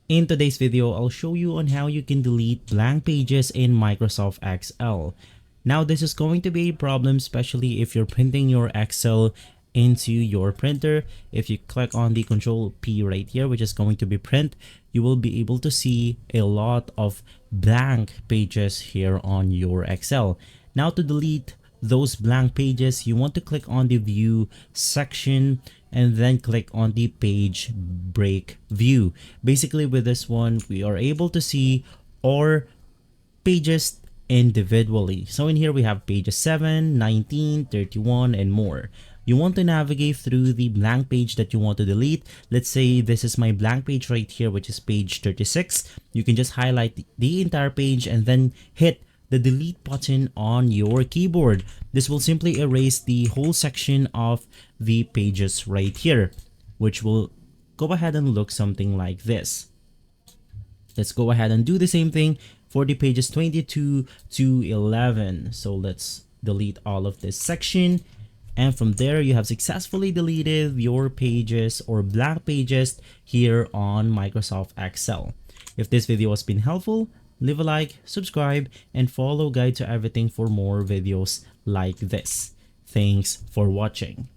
In today's video, I'll show you on how you can delete blank pages in Microsoft Excel. Now, this is going to be a problem, especially if you're printing your Excel into your printer. If you click on the Control P right here, which is going to be print, you will be able to see a lot of blank pages here on your Excel. Now, to delete those blank pages, you want to click on the View section and then click on the Page Break View. Basically, with this one, we are able to see our pages individually. So in here, we have pages 7, 19, 31, and more. You want to navigate through the blank page that you want to delete. Let's say this is my blank page right here, which is page 36. You can just highlight the entire page and then hit the delete button on your keyboard. This will simply erase the whole section of the pages right here, which will go ahead and look something like this. Let's go ahead and do the same thing for the pages 22 to 11. So let's delete all of this section. And from there, you have successfully deleted your pages or blank pages here on Microsoft Excel. If this video has been helpful, leave a like, subscribe, and follow Guide to Everything for more videos like this. Thanks for watching.